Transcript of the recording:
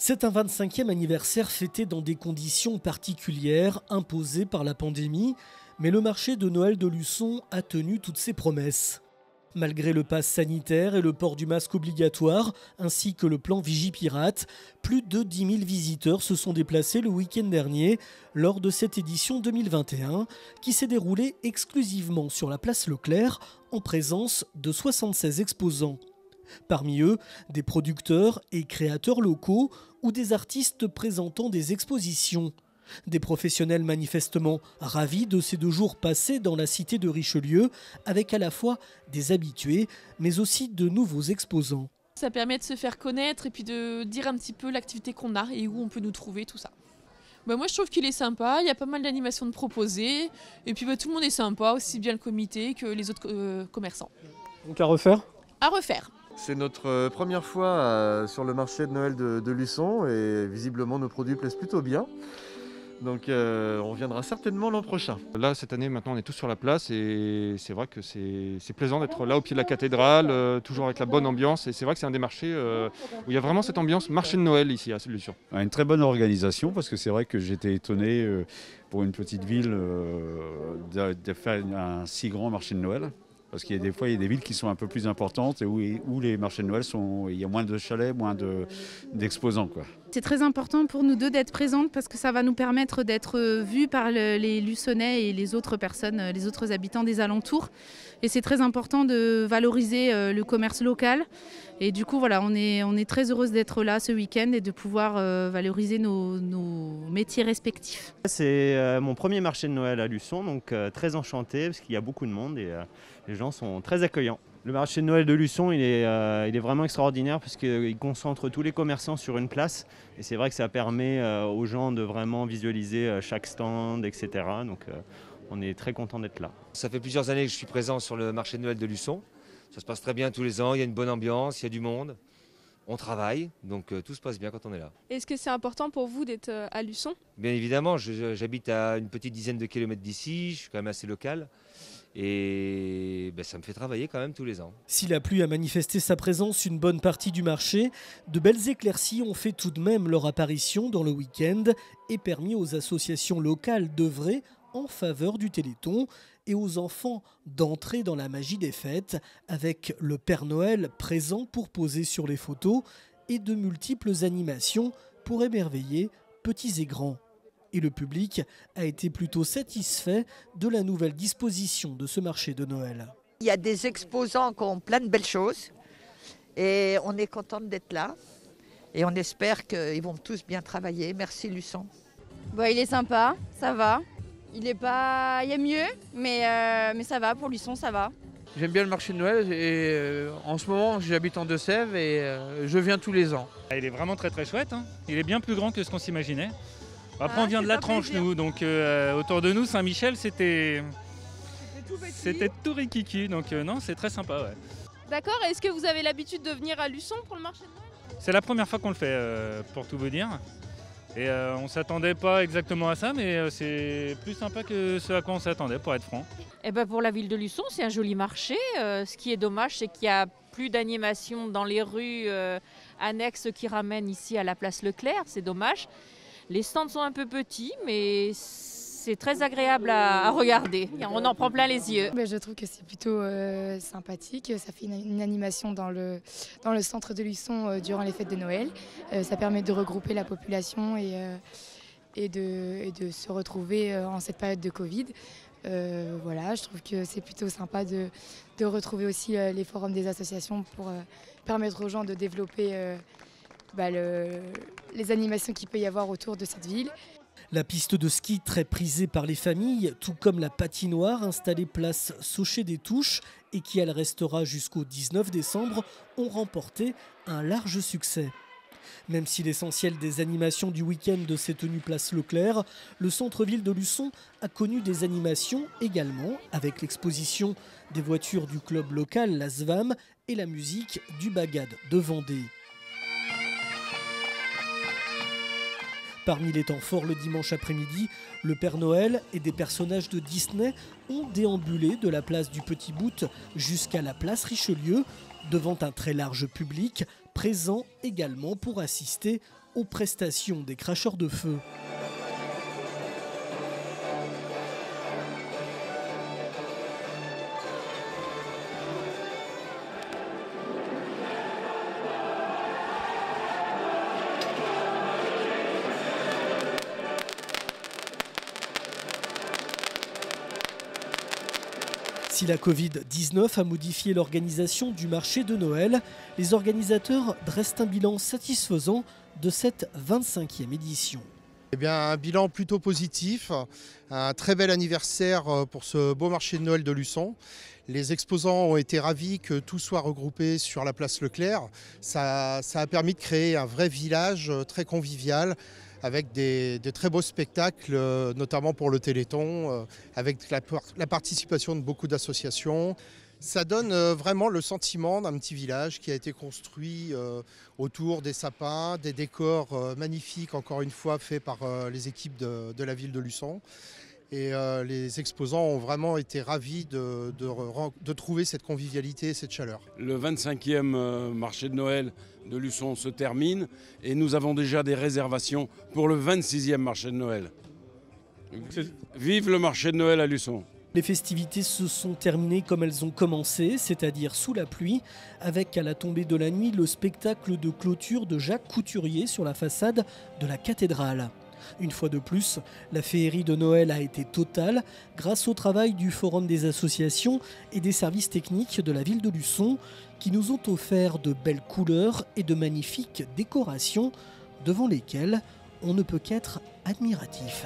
C'est un 25e anniversaire fêté dans des conditions particulières imposées par la pandémie, mais le marché de Noël de Luçon a tenu toutes ses promesses. Malgré le pass sanitaire et le port du masque obligatoire, ainsi que le plan Vigipirate, plus de 10 000 visiteurs se sont déplacés le week-end dernier lors de cette édition 2021 qui s'est déroulée exclusivement sur la place Leclerc en présence de 76 exposants. Parmi eux, des producteurs et créateurs locaux ou des artistes présentant des expositions. Des professionnels manifestement ravis de ces 2 jours passés dans la cité de Richelieu, avec à la fois des habitués, mais aussi de nouveaux exposants. Ça permet de se faire connaître et puis de dire un petit peu l'activité qu'on a et où on peut nous trouver, tout ça. Moi je trouve qu'il est sympa, il y a pas mal d'animations de proposées, et puis tout le monde est sympa, aussi bien le comité que les autres commerçants. Donc à refaire ? À refaire. C'est notre première fois sur le marché de Noël de Luçon et visiblement nos produits plaisent plutôt bien. Donc on viendra certainement l'an prochain. Là cette année maintenant on est tous sur la place et c'est vrai que c'est plaisant d'être là au pied de la cathédrale, toujours avec la bonne ambiance, et c'est vrai que c'est un des marchés où il y a vraiment cette ambiance marché de Noël ici à Luçon. Une très bonne organisation, parce que c'est vrai que j'étais étonné pour une petite ville de faire un si grand marché de Noël. Parce qu'il y a des fois il y a des villes qui sont un peu plus importantes et où les marchés de Noël il y a moins de chalets, moins d'exposants, quoi. C'est très important pour nous deux d'être présentes parce que ça va nous permettre d'être vus par les Luçonnais et les autres personnes, les autres habitants des alentours. Et c'est très important de valoriser le commerce local. Et du coup, voilà, on est très heureuse d'être là ce week-end et de pouvoir valoriser nos métiers respectifs. C'est mon premier marché de Noël à Luçon, donc très enchanté parce qu'il y a beaucoup de monde et les gens sont très accueillants. Le marché de Noël de Luçon, il est vraiment extraordinaire parce qu'il concentre tous les commerçants sur une place. Et c'est vrai que ça permet aux gens de vraiment visualiser chaque stand, etc. Donc on est très content d'être là. Ça fait plusieurs années que je suis présent sur le marché de Noël de Luçon. Ça se passe très bien tous les ans, il y a une bonne ambiance, il y a du monde. On travaille, donc tout se passe bien quand on est là. Est-ce que c'est important pour vous d'être à Luçon ? Bien évidemment, j'habite à une petite dizaine de kilomètres d'ici, je suis quand même assez local. Et ça me fait travailler quand même tous les ans. Si la pluie a manifesté sa présence une bonne partie du marché, de belles éclaircies ont fait tout de même leur apparition dans le week-end et permis aux associations locales d'œuvrer en faveur du Téléthon et aux enfants d'entrer dans la magie des fêtes avec le Père Noël présent pour poser sur les photos et de multiples animations pour émerveiller petits et grands. Et le public a été plutôt satisfait de la nouvelle disposition de ce marché de Noël. Il y a des exposants qui ont plein de belles choses et on est contente d'être là et on espère qu'ils vont tous bien travailler. Merci Luçon. Il est sympa, ça va. Il y a mieux, mais ça va, pour Luçon ça va. J'aime bien le marché de Noël et en ce moment j'habite en Deux-Sèvres et je viens tous les ans. Il est vraiment très très chouette, hein. Il est bien plus grand que ce qu'on s'imaginait. Après on vient de la Tranche nous, donc autour de nous Saint-Michel c'était tout rikiki, donc non c'est très sympa. Ouais. D'accord, est-ce que vous avez l'habitude de venir à Luçon pour le marché de Noël ? C'est la première fois qu'on le fait pour tout vous dire. Et on ne s'attendait pas exactement à ça, mais c'est plus sympa que ce à quoi on s'attendait, pour être franc. Pour la ville de Luçon, c'est un joli marché. Ce qui est dommage, c'est qu'il n'y a plus d'animation dans les rues annexes qui ramènent ici à la place Leclerc. C'est dommage. Les stands sont un peu petits, mais c'est très agréable à regarder. On en prend plein les yeux. Je trouve que c'est plutôt sympathique. Ça fait une animation dans le centre de Luçon durant les fêtes de Noël. Ça permet de regrouper la population et de se retrouver en cette période de Covid. Je trouve que c'est plutôt sympa de retrouver aussi les forums des associations pour permettre aux gens de développer les animations qu'il peut y avoir autour de cette ville. La piste de ski très prisée par les familles, tout comme la patinoire installée place Saucher des Touches et qui elle restera jusqu'au 19 décembre, ont remporté un large succès. Même si l'essentiel des animations du week-end s'est tenu place Leclerc, le centre-ville de Luçon a connu des animations également avec l'exposition des voitures du club local, la SVAM, et la musique du Bagad de Vendée. Parmi les temps forts le dimanche après-midi, le Père Noël et des personnages de Disney ont déambulé de la place du Petit Bout jusqu'à la place Richelieu, devant un très large public présents également pour assister aux prestations des cracheurs de feu. Si la Covid-19 a modifié l'organisation du marché de Noël, les organisateurs dressent un bilan satisfaisant de cette 25e édition. Eh bien, un bilan plutôt positif, un très bel anniversaire pour ce beau marché de Noël de Luçon. Les exposants ont été ravis que tout soit regroupé sur la place Leclerc. Ça a permis de créer un vrai village très convivial, avec des très beaux spectacles, notamment pour le Téléthon, avec la participation de beaucoup d'associations. Ça donne vraiment le sentiment d'un petit village qui a été construit autour des sapins, des décors magnifiques, encore une fois faits par les équipes de la ville de Luçon. Et les exposants ont vraiment été ravis de trouver cette convivialité et cette chaleur. Le 25e marché de Noël de Luçon se termine et nous avons déjà des réservations pour le 26e marché de Noël. Vive le marché de Noël à Luçon! Les festivités se sont terminées comme elles ont commencé, c'est-à-dire sous la pluie, avec à la tombée de la nuit le spectacle de clôture de Jacques Couturier sur la façade de la cathédrale. Une fois de plus, la féerie de Noël a été totale grâce au travail du Forum des associations et des services techniques de la ville de Luçon qui nous ont offert de belles couleurs et de magnifiques décorations devant lesquelles on ne peut qu'être admiratif.